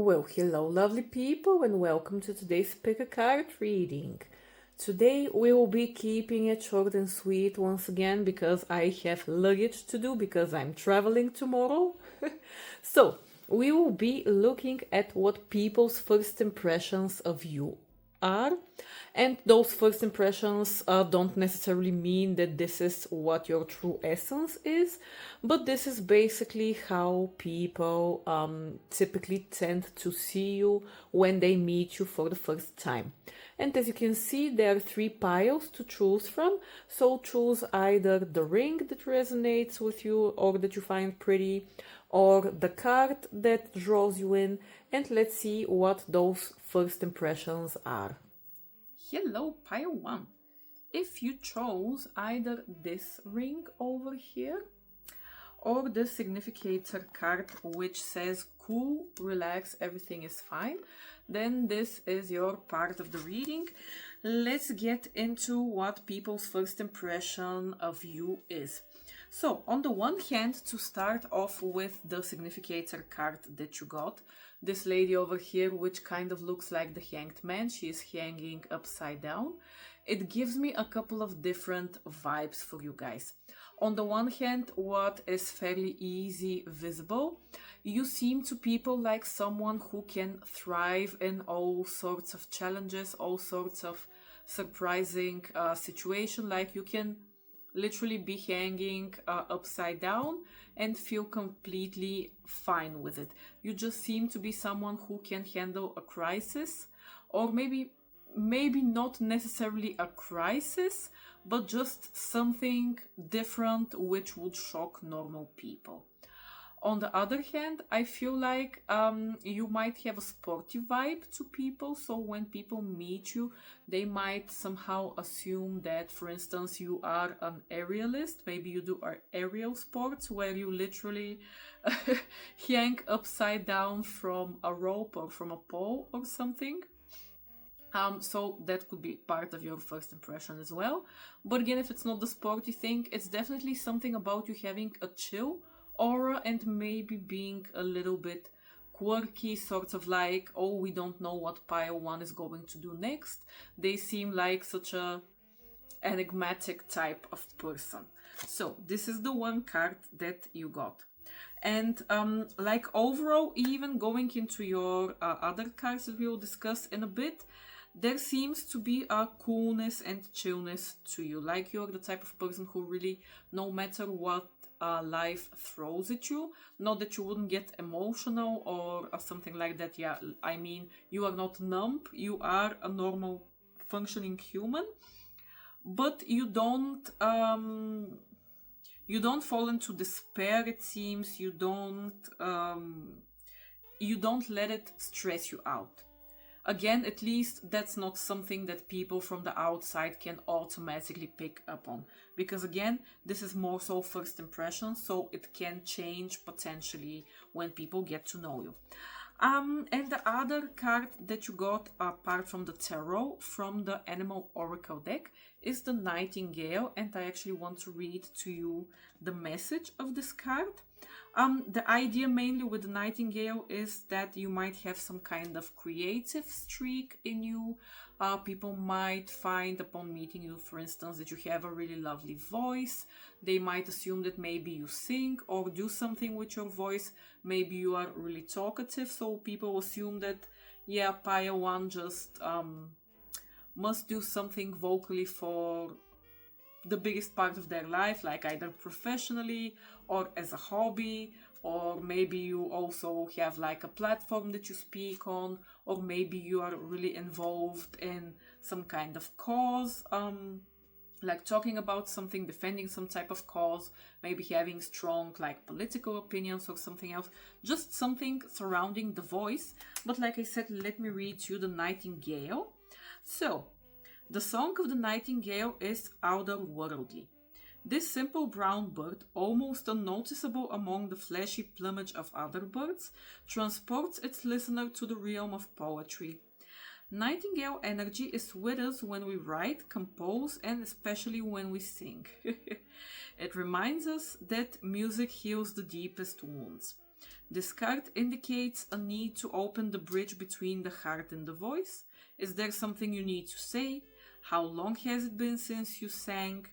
Well, hello, lovely people, and welcome to today's pick a card reading. Today we will be keeping it short and sweet once again because I have luggage to do because I'm traveling tomorrow. So, we will be looking at what people's first impressions of you are. And those first impressions don't necessarily mean that this is what your true essence is, but this is basically how people typically tend to see you when they meet you for the first time. And as you can see, there are three piles to choose from. So choose either the ring that resonates with you or that you find pretty, or the card that draws you in, and let's see what those first impressions are. Hello, pile 1. If you chose either this ring over here or the significator card which says cool, relax, everything is fine, then this is your part of the reading. Let's get into what people's first impression of you is. So, on the one hand, to start off with the significator card that you got, this lady over here, which kind of looks like the Hanged Man, she is hanging upside down. It gives me a couple of different vibes for you guys. On the one hand, what is fairly easy visible, you seem to people like someone who can thrive in all sorts of challenges, all sorts of surprising situations, like you can literally be hanging upside down and feel completely fine with it. You just seem to be someone who can handle a crisis, or maybe not necessarily a crisis, but just something different which would shock normal people. On the other hand, I feel like you might have a sporty vibe to people. So when people meet you, they might somehow assume that, for instance, you are an aerialist. Maybe you do aerial sports where you literally hang upside down from a rope or from a pole or something. So that could be part of your first impression as well. But again, if it's not the sporty thing, it's definitely something about you having a chill aura and maybe being a little bit quirky, sort of like, oh, we don't know what pile 1 is going to do next. They seem like such a enigmatic type of person. So this is the one card that you got. And like overall, even going into your other cards that we will discuss in a bit, there seems to be a coolness and chillness to you. Like you're the type of person who really, no matter what life throws at you, not that you wouldn't get emotional or something like that. Yeah, I mean, you are not numb. You are a normal functioning human, but you don't fall into despair. It seems you don't let it stress you out. Again, at least that's not something that people from the outside can automatically pick up on. Because again, this is more so first impression, so it can change potentially when people get to know you. And the other card that you got, apart from the tarot, from the Animal Oracle deck, is the Nightingale. And I actually want to read to you the message of this card. The idea mainly with the Nightingale is that you might have some kind of creative streak in you. People might find upon meeting you, for instance, that you have a really lovely voice. They might assume that maybe you sing or do something with your voice. Maybe you are really talkative, so people assume that, yeah, pile 1 just must do something vocally for the biggest part of their life, like either professionally or as a hobby, or maybe you also have like a platform that you speak on, or maybe you are really involved in some kind of cause, like talking about something, defending some type of cause, maybe having strong like political opinions or something else, just something surrounding the voice. But like I said, let me read you the Nightingale. So, the song of the Nightingale is outerworldly. This simple brown bird, almost unnoticeable among the flashy plumage of other birds, transports its listener to the realm of poetry. Nightingale energy is with us when we write, compose, and especially when we sing. It reminds us that music heals the deepest wounds. This card indicates a need to open the bridge between the heart and the voice. Is there something you need to say? How long has it been since you sang?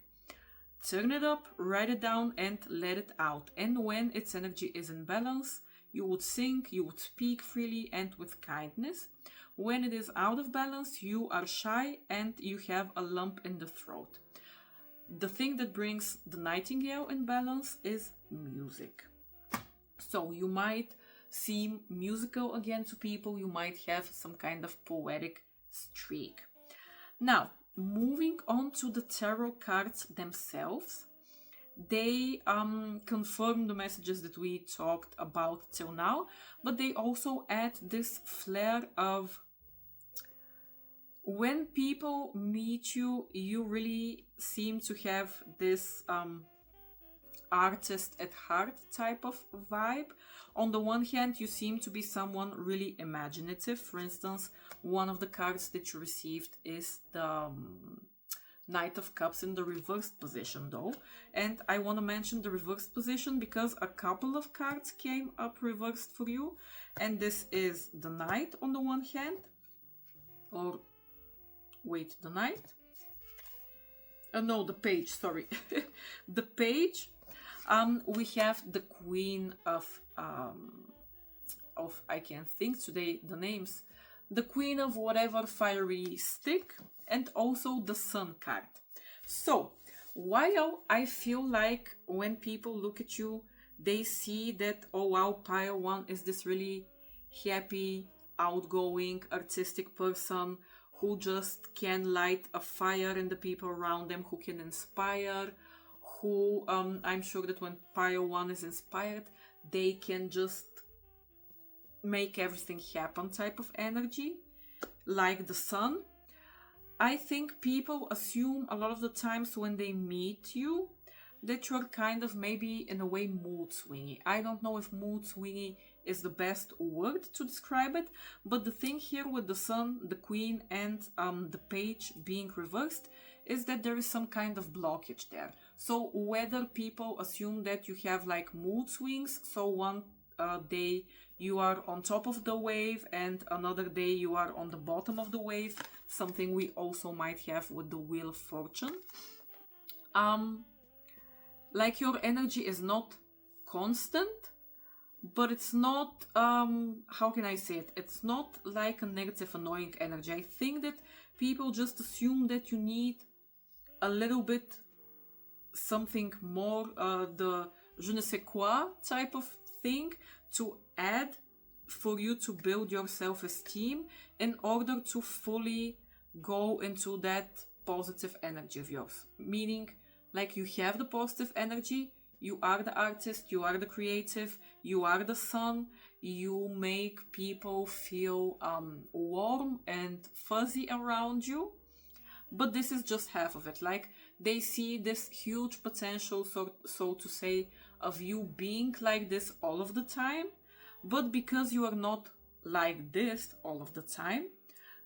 Turn it up, write it down, and let it out. And when its energy is in balance, you would sing, you would speak freely and with kindness. When it is out of balance, you are shy and you have a lump in the throat. The thing that brings the nightingale in balance is music. So you might seem musical again to people, you might have some kind of poetic streak. Now, moving on to the tarot cards themselves, they confirm the messages that we talked about till now, but they also add this flair of when people meet you, you really seem to have this artist at heart type of vibe. On the one hand, you seem to be someone really imaginative. For instance, one of the cards that you received is the Knight of Cups in the reversed position though. And I want to mention the reversed position because a couple of cards came up reversed for you. And this is the Knight on the one hand. Or, wait, the Knight? No, the Page, sorry. The Page. We have the Queen of I can't think today the names. The Queen of whatever fiery stick, and also the Sun card. So, while I feel like when people look at you, they see that, oh wow, Pile 1 is this really happy, outgoing, artistic person who just can light a fire in the people around them, who can inspire, who I'm sure that when Pile 1 is inspired, they can just make everything happen type of energy, like the Sun. I think people assume a lot of the times when they meet you that you're kind of maybe in a way mood swingy. I don't know if mood swingy is the best word to describe it, but the thing here with the Sun, the Queen, and the Page being reversed is that there is some kind of blockage there. So whether people assume that you have like mood swings, so one day you are on top of the wave and another day you are on the bottom of the wave, something we also might have with the Wheel of Fortune. Like your energy is not constant, but it's not, how can I say it? It's not like a negative, annoying energy. I think that people just assume that you need a little bit something more, the je ne sais quoi type of thing to add for you to build your self-esteem in order to fully go into that positive energy of yours. Meaning, like, you have the positive energy, you are the artist, you are the creative, you are the Sun, you make people feel warm and fuzzy around you. But this is just half of it. Like, they see this huge potential, so to say, of you being like this all of the time. But because you are not like this all of the time,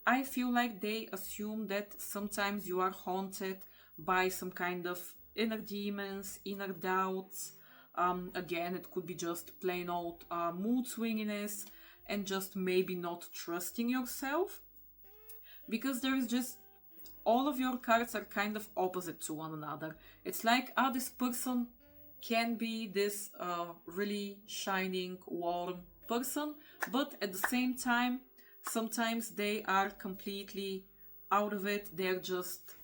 I feel like they assume that sometimes you are haunted by some kind of inner demons, inner doubts. Again, it could be just plain old mood swinginess and just maybe not trusting yourself. Because there is just, all of your cards are kind of opposite to one another. It's like, this person can be this really shining, warm person, but at the same time, sometimes they are completely out of it. They're just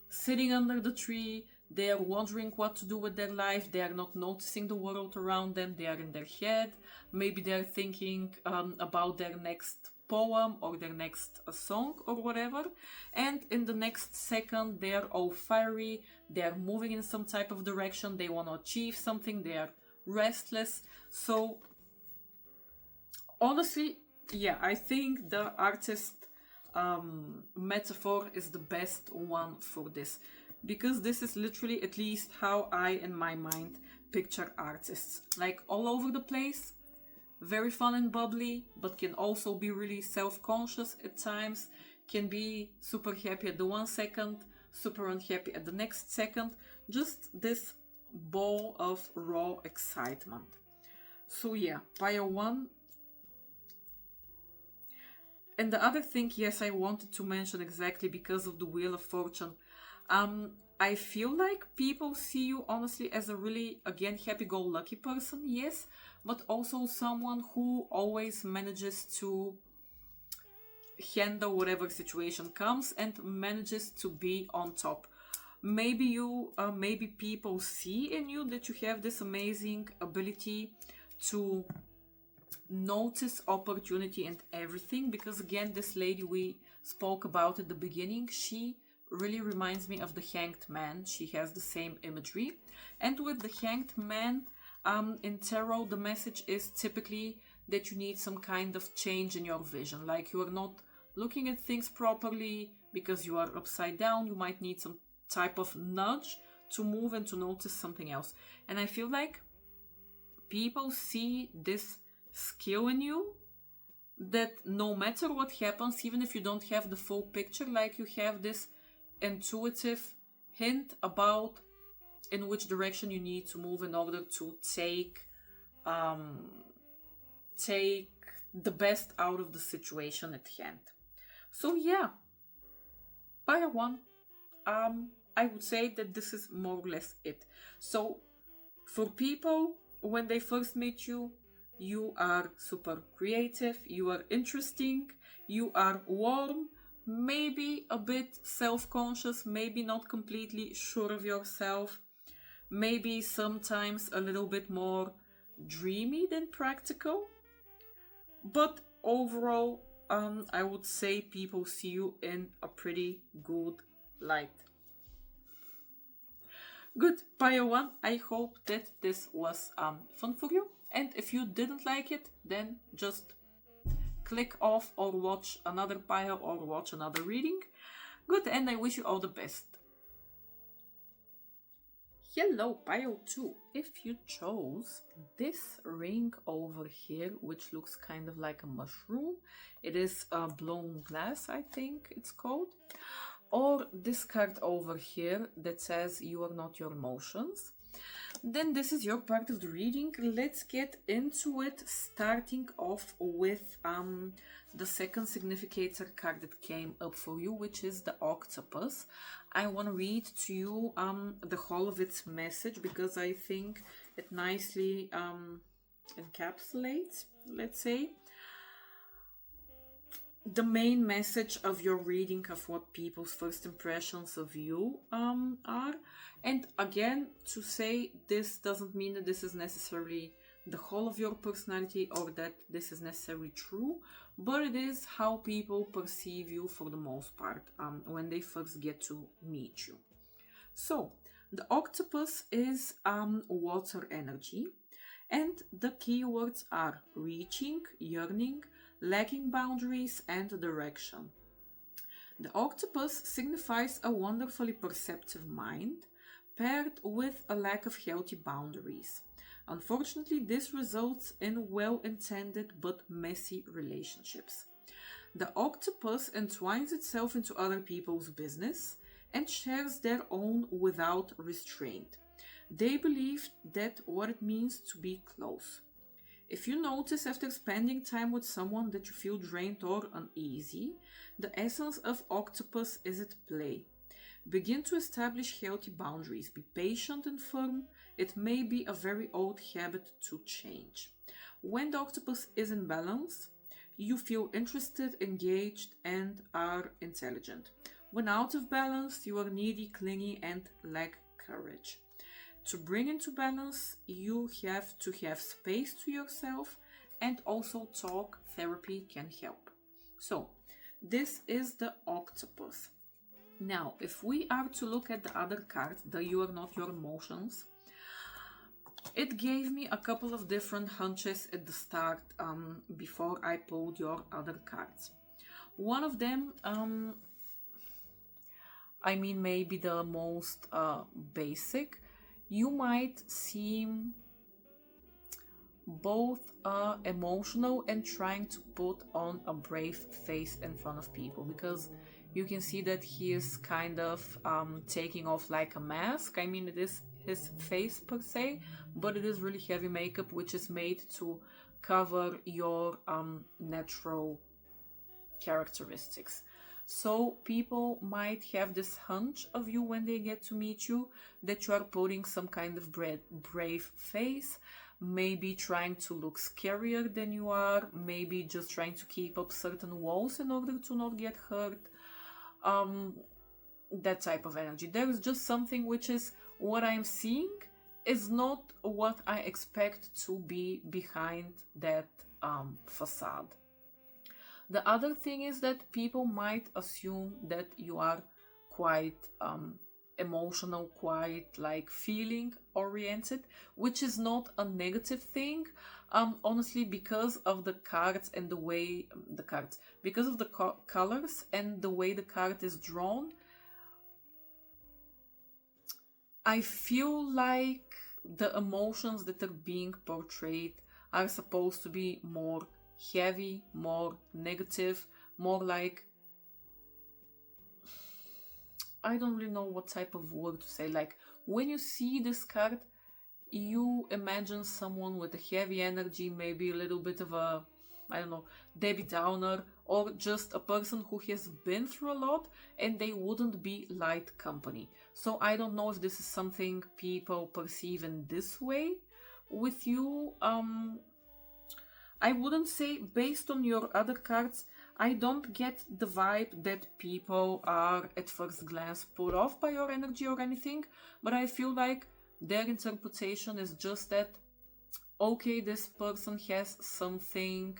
sitting under the tree. They are wondering what to do with their life. They are not noticing the world around them. They are in their head. Maybe they're thinking about their next poem or their next song or whatever. And in the next second, they're all fiery. They're moving in some type of direction. They want to achieve something. They are restless. So honestly, yeah, I think the artist metaphor is the best one for this, because this is literally at least how I in my mind picture artists. Like, all over the place, very fun and bubbly, but can also be really self-conscious at times, can be super happy at the 1 second, super unhappy at the next second, just this ball of raw excitement. So yeah, pile 1. And the other thing, yes, I wanted to mention exactly because of the Wheel of Fortune. I feel like people see you honestly as a really, again, happy-go-lucky person, yes, but also someone who always manages to handle whatever situation comes and manages to be on top. Maybe people see in you that you have this amazing ability to notice opportunity and everything, because again, this lady we spoke about at the beginning, she really reminds me of the Hanged Man. She has the same imagery, and with the Hanged Man in tarot, the message is typically that you need some kind of change in your vision, like you are not looking at things properly because you are upside down. You might need some type of nudge to move and to notice something else. And I feel like people see this skill in you, that no matter what happens, even if you don't have the full picture, like you have this intuitive hint about in which direction you need to move in order to take the best out of the situation at hand. So yeah, pile 1, I would say that this is more or less it. So for people, when they first meet you, you are super creative, you are interesting, you are warm, maybe a bit self-conscious, maybe not completely sure of yourself, maybe sometimes a little bit more dreamy than practical. But overall, I would say people see you in a pretty good light. Good, pile 1, I hope that this was fun for you. And if you didn't like it, then just click off or watch another pile or watch another reading. Good, and I wish you all the best. Hello, pile 2. If you chose this ring over here, which looks kind of like a mushroom, it is blown glass, I think it's called. Or this card over here that says you are not your emotions, then this is your part of the reading. Let's get into it, starting off with the second significator card that came up for you, which is the octopus. I want to read to you the whole of its message because I think it nicely encapsulates, let's say, the main message of your reading, of what people's first impressions of you are. And again, to say this doesn't mean that this is necessarily the whole of your personality or that this is necessarily true, but it is how people perceive you for the most part when they first get to meet you. So the octopus is water energy, and the keywords are reaching, yearning, lacking boundaries, and direction. The octopus signifies a wonderfully perceptive mind paired with a lack of healthy boundaries. Unfortunately, this results in well-intended but messy relationships. The octopus entwines itself into other people's business and shares their own without restraint. They believe that what it means to be close. If you notice after spending time with someone that you feel drained or uneasy, the essence of octopus is at play. Begin to establish healthy boundaries. Be patient and firm. It may be a very old habit to change. When the octopus is in balance, you feel interested, engaged, and are intelligent. When out of balance, you are needy, clingy, and lack courage. To bring into balance, you have to have space to yourself, and also talk therapy can help. So, this is the octopus. Now, if we are to look at the other card, the You Are Not Your Emotions, it gave me a couple of different hunches at the start before I pulled your other cards. One of them, maybe the most basic, you might seem both emotional and trying to put on a brave face in front of people, because you can see that he is kind of taking off like a mask. It is his face per se, but it is really heavy makeup which is made to cover your natural characteristics. So people might have this hunch of you when they get to meet you, that you are putting some kind of brave face, maybe trying to look scarier than you are, maybe just trying to keep up certain walls in order to not get hurt. That type of energy. There is just something which is what I'm seeing is not what I expect to be behind that facade. The other thing is that people might assume that you are quite emotional, quite like feeling oriented, which is not a negative thing. Honestly, because of the cards and the way because of the colors and the way the card is drawn, I feel like the emotions that are being portrayed are supposed to be more heavy, more negative, more like, I don't really know what type of word to say. Like, when you see this card, you imagine someone with a heavy energy, maybe a little bit of a, I don't know, Debbie Downer, or just a person who has been through a lot and they wouldn't be light company. So I don't know if this is something people perceive in this way with you. I wouldn't say, based on your other cards, I don't get the vibe that people are at first glance put off by your energy or anything, but I feel like their interpretation is just that, okay, this person has something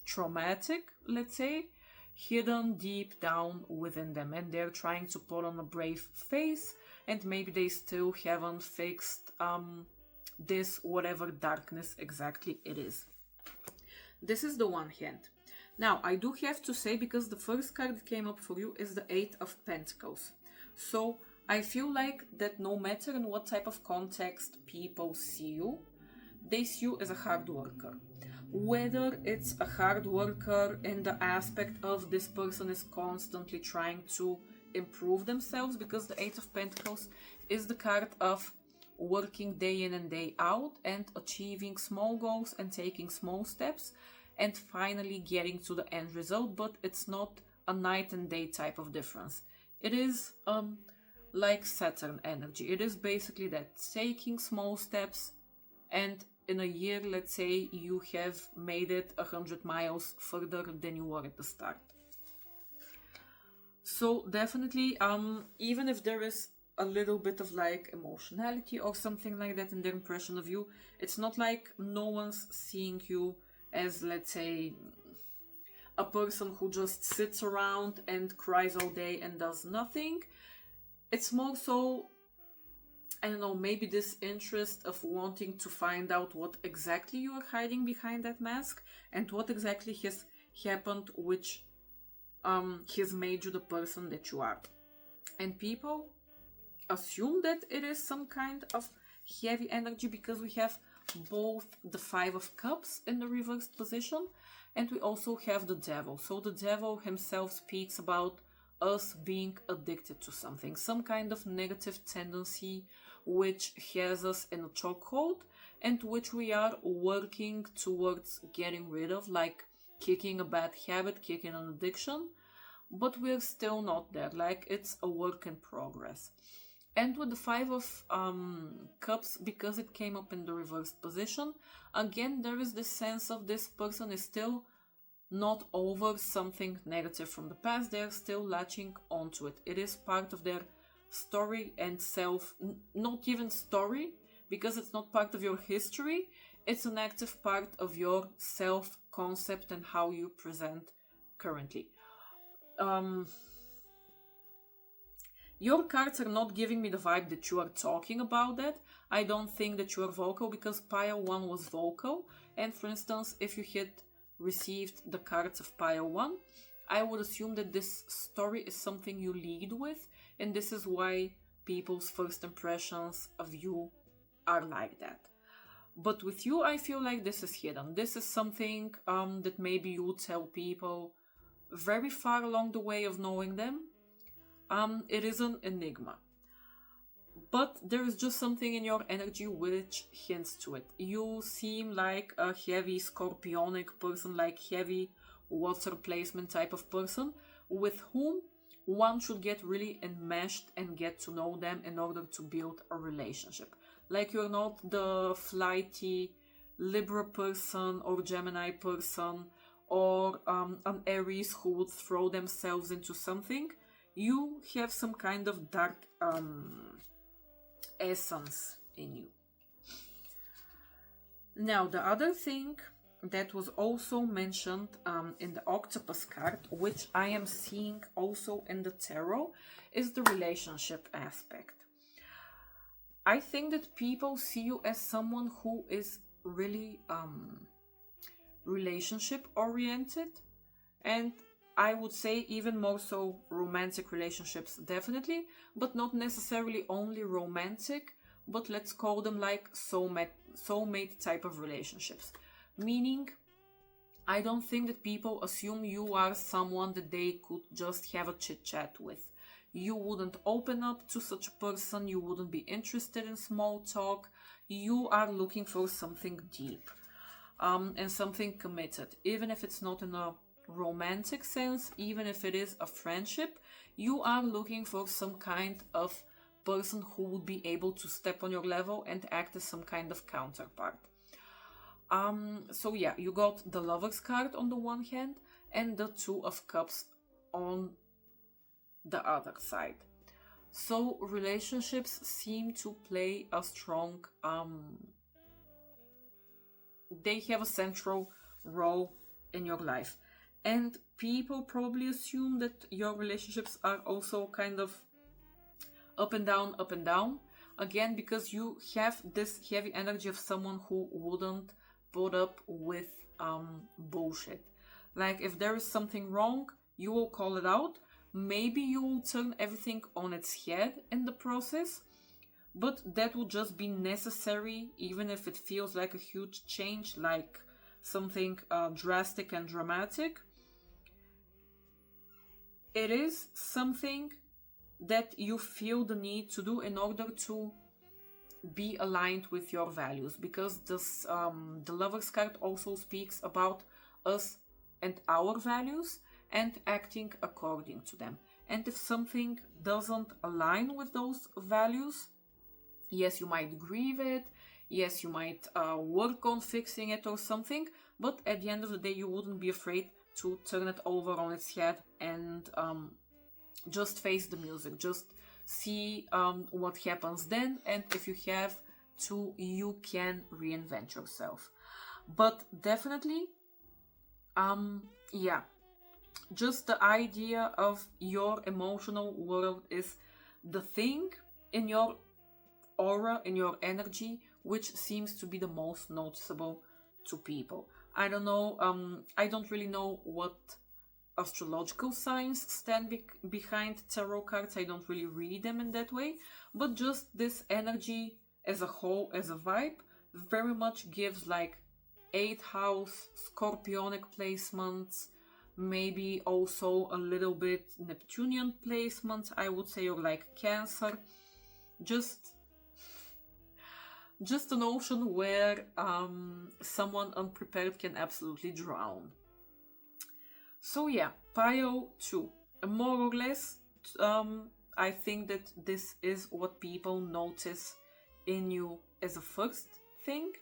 traumatic, let's say, hidden deep down within them, and they're trying to put on a brave face, and maybe they still haven't fixed this whatever darkness exactly it is. This is the one hand. Now, I do have to say, because the first card that came up for you is the Eight of Pentacles. So I feel like that no matter in what type of context people see you, they see you as a hard worker. Whether it's a hard worker in the aspect of this person is constantly trying to improve themselves, because the Eight of Pentacles is the card of working day in and day out and achieving small goals and taking small steps and finally getting to the end result, but it's not a night and day type of difference. It is like Saturn energy. It is basically that, taking small steps, and in a year, let's say, you have made it 100 miles further than you were at the start. So definitely, even if there is a little bit of like emotionality or something like that in their impression of you, it's not like no one's seeing you as, let's say, a person who just sits around and cries all day and does nothing. It's more so, I don't know, maybe this interest of wanting to find out what exactly you are hiding behind that mask and what exactly has happened, which has made you the person that you are. And people assume that it is some kind of heavy energy because we have both the Five of Cups in the reversed position and we also have the Devil. So the Devil himself speaks about us being addicted to something, some kind of negative tendency which has us in a chokehold and which we are working towards getting rid of, like kicking a bad habit, kicking an addiction, but we're still not there, like it's a work in progress. And with the Five of Cups, because it came up in the reversed position, again there is this sense of this person is still not over something negative from the past. They're still latching onto it. It is part of their story and not even story, because it's not part of your history. It's an active part of your self-concept and how you present currently. Your cards are not giving me the vibe that you are talking about that. I don't think that you are vocal, because Pile 1 was vocal. And for instance, if you had received the cards of Pile 1, I would assume that this story is something you lead with, and this is why people's first impressions of you are like that. But with you, I feel like this is hidden. This is something that maybe you tell people very far along the way of knowing them. It is an enigma. but there is just something in your energy which hints to it. You seem like a heavy scorpionic person, like heavy water placement type of person, with whom one should get really enmeshed and get to know them in order to build a relationship. Like, you're not the flighty Libra person or Gemini person or an Aries who would throw themselves into something. You have some kind of dark essence in you. Now, the other thing that was also mentioned in the octopus card, which I am seeing also in the tarot, is the relationship aspect. I think that people see you as someone who is really relationship oriented, and I would say even more so romantic relationships, definitely, but not necessarily only romantic, but let's call them like soulmate type of relationships. Meaning, I don't think that people assume you are someone that they could just have a chit chat with. You wouldn't open up to such a person, you wouldn't be interested in small talk. You are looking for something deep and something committed, even if it's not in a romantic sense, even if it is a friendship. You are looking for some kind of person who would be able to step on your level and act as some kind of counterpart. So yeah, you got the Lovers card on the one hand and the Two of Cups on the other side. So relationships seem to play a strong, they have a central role in your life. And people probably assume that your relationships are also kind of up and down, up and down. Again, because you have this heavy energy of someone who wouldn't put up with bullshit. Like, if there is something wrong, you will call it out. Maybe you will turn everything on its head in the process, but that would just be necessary, even if it feels like a huge change, like something drastic and dramatic. It is something that you feel the need to do in order to be aligned with your values, because this the Lovers card also speaks about us and our values and acting according to them. And if something doesn't align with those values, yes, you might grieve it, yes, you might work on fixing it or something, but at the end of the day, you wouldn't be afraid to turn it over on its head and just face the music, just see what happens then, and if you have to, you can reinvent yourself. But definitely, yeah, just the idea of your emotional world is the thing in your aura, in your energy, which seems to be the most noticeable to people. I don't know, I don't really know what astrological signs stand behind tarot cards. I don't really read them in that way, but just this energy as a whole, as a vibe, very much gives like 8th house, scorpionic placements, maybe also a little bit Neptunian placements, I would say, or like Cancer. Just an ocean where someone unprepared can absolutely drown. So yeah, pile 2. More or less, I think that this is what people notice in you as a first thing.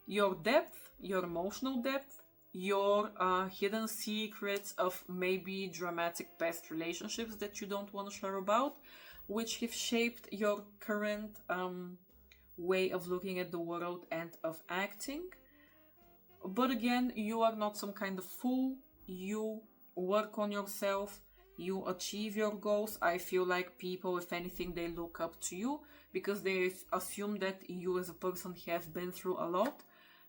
Your depth, your emotional depth, your hidden secrets of maybe dramatic past relationships that you don't want to share about, which have shaped your current way of looking at the world and of acting. But again, you are not some kind of fool. You work on yourself. You achieve your goals. I feel like people, if anything, they look up to you because they assume that you as a person have been through a lot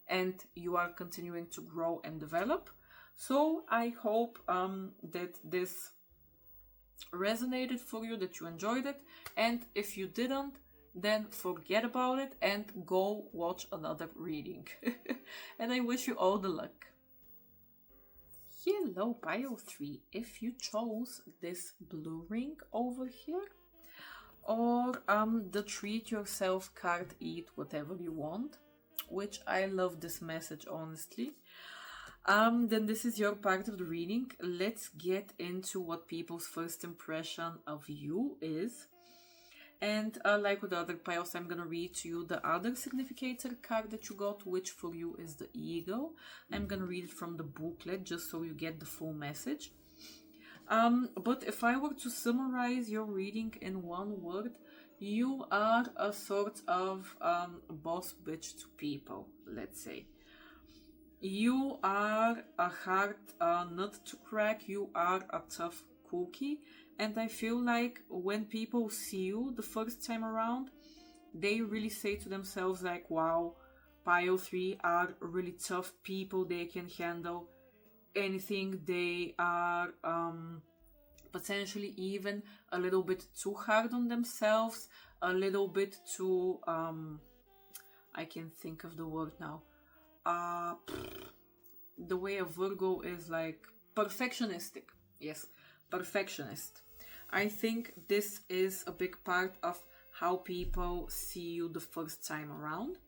and you are continuing to grow and develop. So I hope that this resonated for you, that you enjoyed it. And if you didn't, then forget about it and go watch another reading. And I wish you all the luck. Hello, pile 3. If you chose this blue ring over here, or the treat yourself card, eat whatever you want, which I love this message, honestly. Then this is your part of the reading. Let's get into what people's first impression of you is. And like with the other piles, I'm gonna read to you the other significator card that you got, which for you is the Eagle. I'm gonna read it from the booklet just so you get the full message. But if I were to summarize your reading in one word, you are a sort of boss bitch to people, let's say. You are a hard nut to crack, you are a tough cookie, and I feel like when people see you the first time around, they really say to themselves like, wow, pile 3 are really tough people, they can handle anything, they are potentially even a little bit too hard on themselves, a little bit too I can think of the word now, the way a Virgo is like perfectionistic. Yes, perfectionist. I think this is a big part of how people see you the first time around.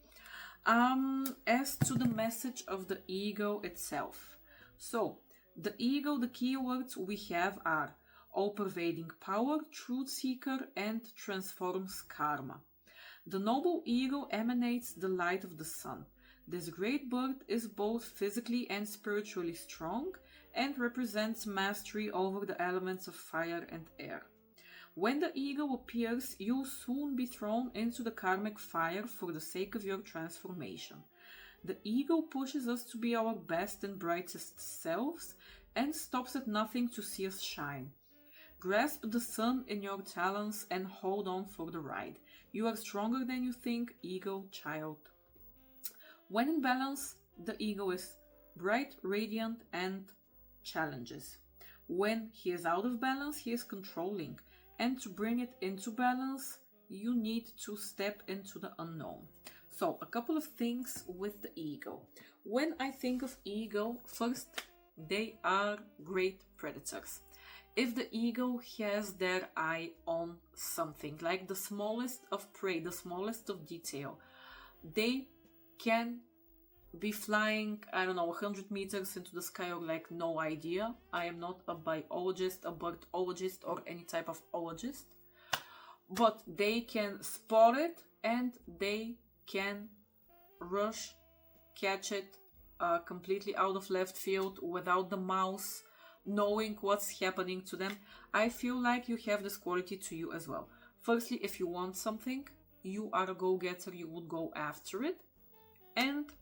As to the message of the ego itself. So, the ego, the keywords we have are all-pervading power, truth seeker, and transforms karma. The noble ego emanates the light of the sun. This great bird is both physically and spiritually strong and represents mastery over the elements of fire and air. When the ego appears, you'll soon be thrown into the karmic fire for the sake of your transformation. The ego pushes us to be our best and brightest selves and stops at nothing to see us shine. Grasp the sun in your talons and hold on for the ride. You are stronger than you think, ego child. When in balance, the ego is bright, radiant, and challenges. When he is out of balance, he is controlling. And to bring it into balance, you need to step into the unknown. So, a couple of things with the ego. When I think of ego, first, they are great predators. If the ego has their eye on something, like the smallest of prey, the smallest of detail, they can be flying, 100 meters into the sky or like no idea. I am not a biologist, a birdologist, or any type of ologist. But they can spot it and they can rush, catch it completely out of left field without the mouse knowing what's happening to them. I feel like you have this quality to you as well. Firstly, if you want something, you are a go-getter, you would go after it. And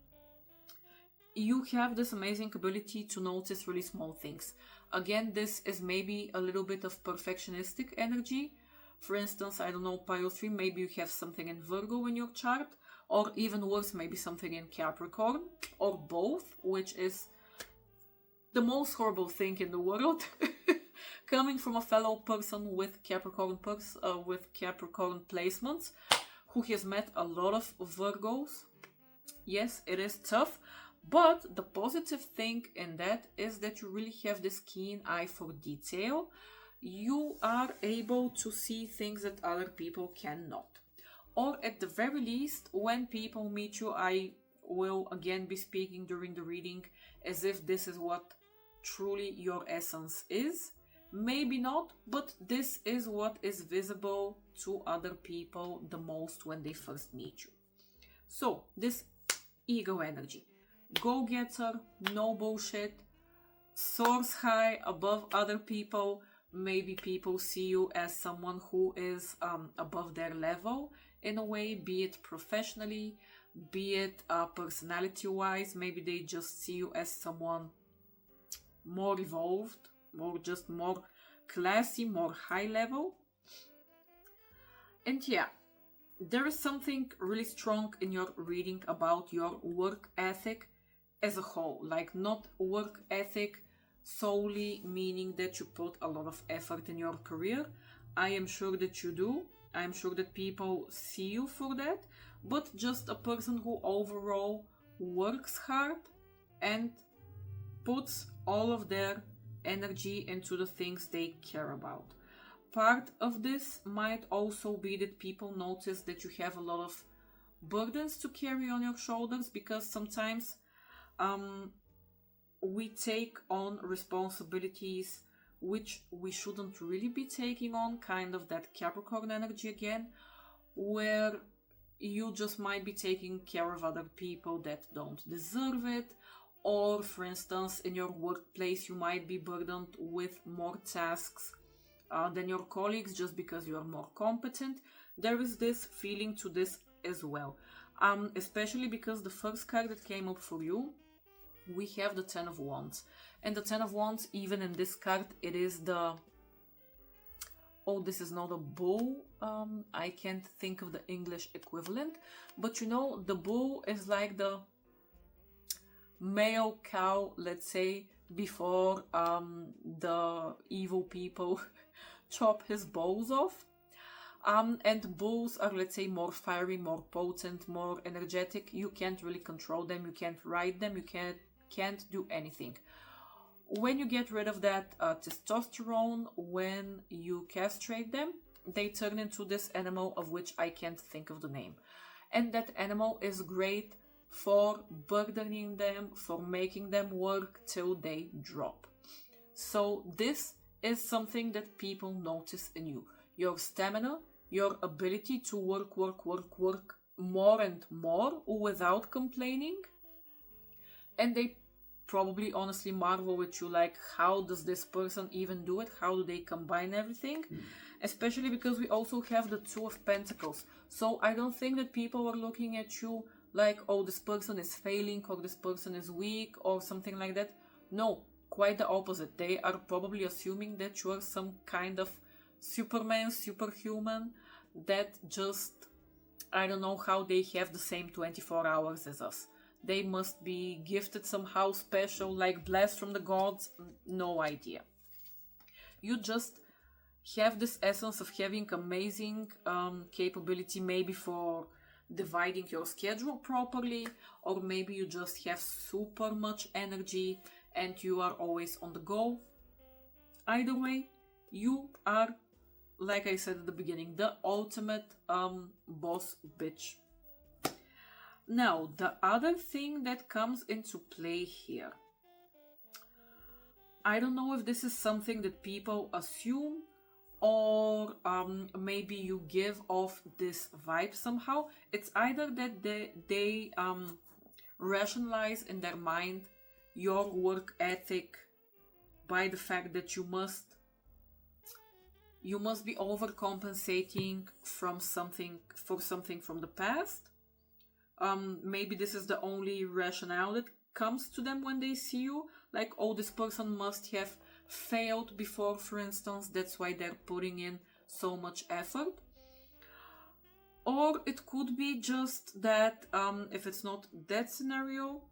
you have this amazing ability to notice really small things. Again, this is maybe a little bit of perfectionistic energy. For instance, I don't know, pile 3, maybe you have something in Virgo in your chart, or even worse, maybe something in Capricorn, or both, which is the most horrible thing in the world. Coming from a fellow person with Capricorn placements, who has met a lot of Virgos. Yes, it is tough, but the positive thing in that is that you really have this keen eye for detail. You are able to see things that other people cannot. Or at the very least, when people meet you, I will again be speaking during the reading as if this is what truly your essence is. Maybe not, but this is what is visible to other people the most when they first meet you. So, this ego energy. Go-getter, no bullshit, soars high above other people. Maybe people see you as someone who is above their level in a way, be it professionally, be it personality-wise. Maybe they just see you as someone more evolved, more classy, more high level. And yeah, there is something really strong in your reading about your work ethic as a whole. Like, not work ethic solely meaning that you put a lot of effort in your career. I am sure that you do. I am sure that people see you for that. But just a person who overall works hard and puts all of their energy into the things they care about. part of this might also be that people notice that you have a lot of burdens to carry on your shoulders, because sometimes we take on responsibilities which we shouldn't really be taking on, kind of that Capricorn energy again, where you just might be taking care of other people that don't deserve it. Or, for instance, in your workplace, you might be burdened with more tasks than your colleagues just because you are more competent. There is this feeling to this as well. Especially because the first card that came up for you, we have the Ten of Wands. And the Ten of Wands, even in this card, it is the... Oh, this is not a bull. I can't think of the English equivalent. But you know, the bull is like the male cow, let's say, before the evil people chop his balls off. And bulls are, let's say, more fiery, more potent, more energetic. You can't really control them, you can't ride them, you can't do anything. When you get rid of that testosterone, when you castrate them, they turn into this animal of which I can't think of the name. And that animal is great for burdening them, for making them work till they drop. So this is something that people notice in you. Your stamina, your ability to work more and more without complaining. And they probably honestly marvel at you, like, how does this person even do it? How do they combine everything? Especially because we also have the Two of Pentacles. So I don't think that people are looking at you like, oh, this person is failing, or this person is weak, or something like that. No, quite the opposite. They are probably assuming that you are some kind of Superman, superhuman, that just, I don't know how they have the same 24 hours as us. They must be gifted somehow special, like blessed from the gods. No idea. You just have this essence of having amazing capability, maybe for dividing your schedule properly, or maybe you just have super much energy and you are always on the go. Either way, you are, like I said at the beginning, the ultimate boss bitch. Now, the other thing that comes into play here, I don't know if this is something that people assume, or maybe you give off this vibe somehow. It's either that they rationalize in their mind your work ethic by the fact that you must be overcompensating for something from the past. Maybe this is the only rationale that comes to them when they see you. Like, oh, this person must have failed before, for instance. That's why they're putting in so much effort. Or it could be just that, if it's not that scenario,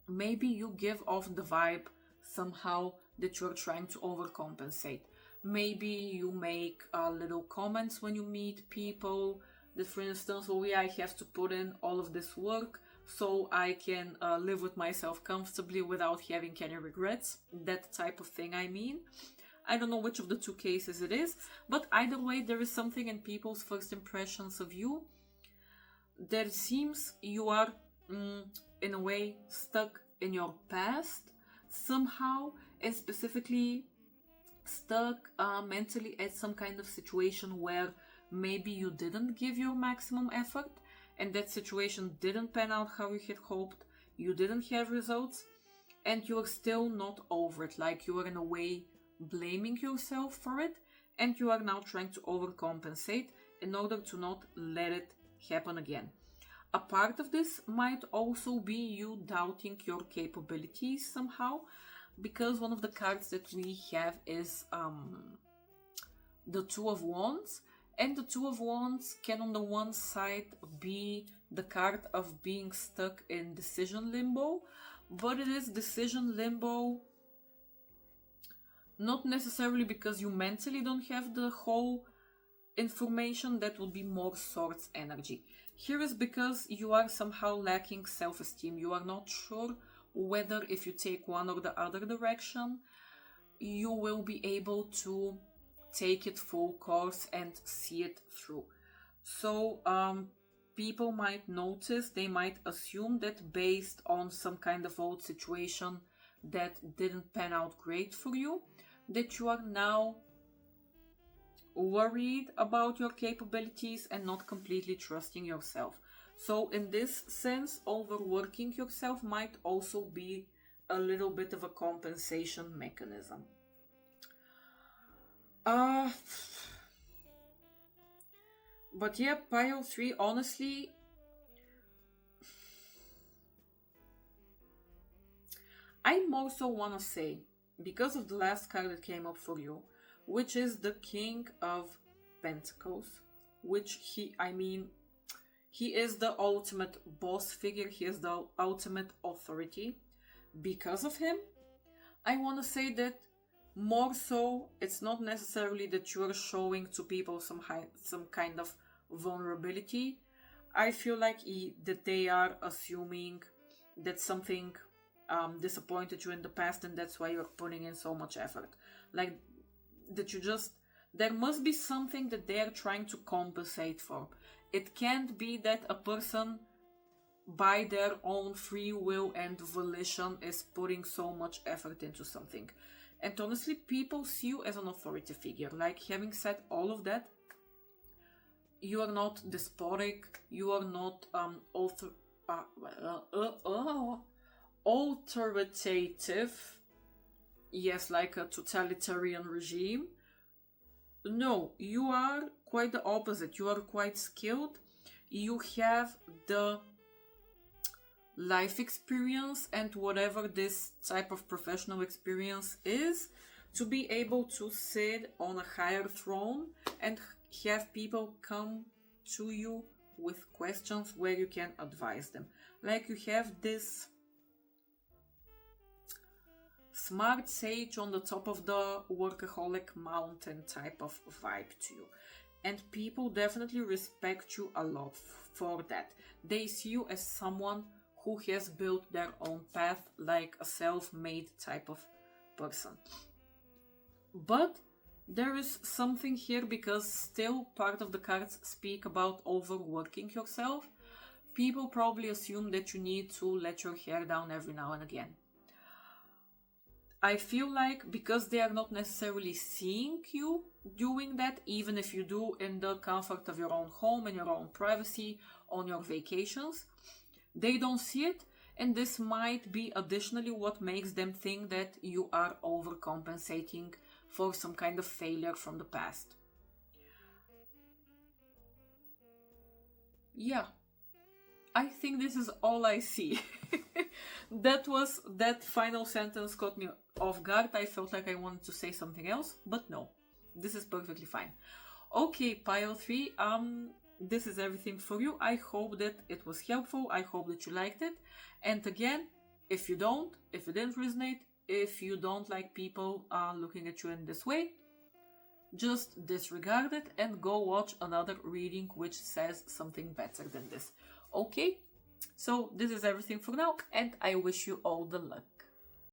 maybe you give off the vibe somehow that you're trying to overcompensate. Maybe you make little comments when you meet people. That, for instance, oh yeah, I have to put in all of this work so I can live with myself comfortably without having any regrets. That type of thing, I mean. I don't know which of the two cases it is, but either way, there is something in people's first impressions of you. There seems you are, in a way, stuck in your past somehow, and specifically stuck mentally at some kind of situation where maybe you didn't give your maximum effort and that situation didn't pan out how you had hoped, you didn't have results, and you're still not over it. Like, you are in a way blaming yourself for it, and you are now trying to overcompensate in order to not let it happen again. A part of this might also be you doubting your capabilities somehow, because one of the cards that we have is the Two of Wands. And the Two of Wands can, on the one side, be the card of being stuck in decision limbo, but it is decision limbo not necessarily because you mentally don't have the whole information. That would be more Swords energy. Here is because you are somehow lacking self-esteem. You are not sure whether if you take one or the other direction, you will be able to take it full course and see it through. So people might notice, they might assume that based on some kind of old situation that didn't pan out great for you, that you are now worried about your capabilities and not completely trusting yourself. So in this sense, overworking yourself might also be a little bit of a compensation mechanism. But yeah, pile 3, honestly, I more so want to say, because of the last card that came up for you, which is the King of Pentacles, which he is the ultimate boss figure, he is the ultimate authority. Because of him, I want to say that more so, it's not necessarily that you're showing to people some kind of vulnerability. I feel like that they are assuming that something disappointed you in the past, and that's why you're putting in so much effort. Like, that there must be something that they are trying to compensate for. It can't be that a person by their own free will and volition is putting so much effort into something. And honestly, people see you as an authority figure. Like, having said all of that, you are not despotic, you are not authoritative, yes, like a totalitarian regime. No, you are quite the opposite. You are quite skilled. You have the life experience and whatever this type of professional experience is, to be able to sit on a higher throne and have people come to you with questions where you can advise them. Like, you have this smart sage on the top of the workaholic mountain type of vibe to you. And people definitely respect you a lot for that. They see you as someone who has built their own path, like a self-made type of person. But there is something here, because still part of the cards speak about overworking yourself. People probably assume that you need to let your hair down every now and again. I feel like because they are not necessarily seeing you doing that, even if you do in the comfort of your own home, in your own privacy, on your vacations, they don't see it, and this might be additionally what makes them think that you are overcompensating for some kind of failure from the past. Yeah, I think this is all I see. That final sentence caught me off guard. I felt like I wanted to say something else, but no, this is perfectly fine. Okay, pile 3, this is everything for you. I hope that it was helpful. I hope that you liked it. And again, if it didn't resonate, if you don't like people looking at you in this way, just disregard it and go watch another reading which says something better than this. Okay, so this is everything for now, and I wish you all the luck.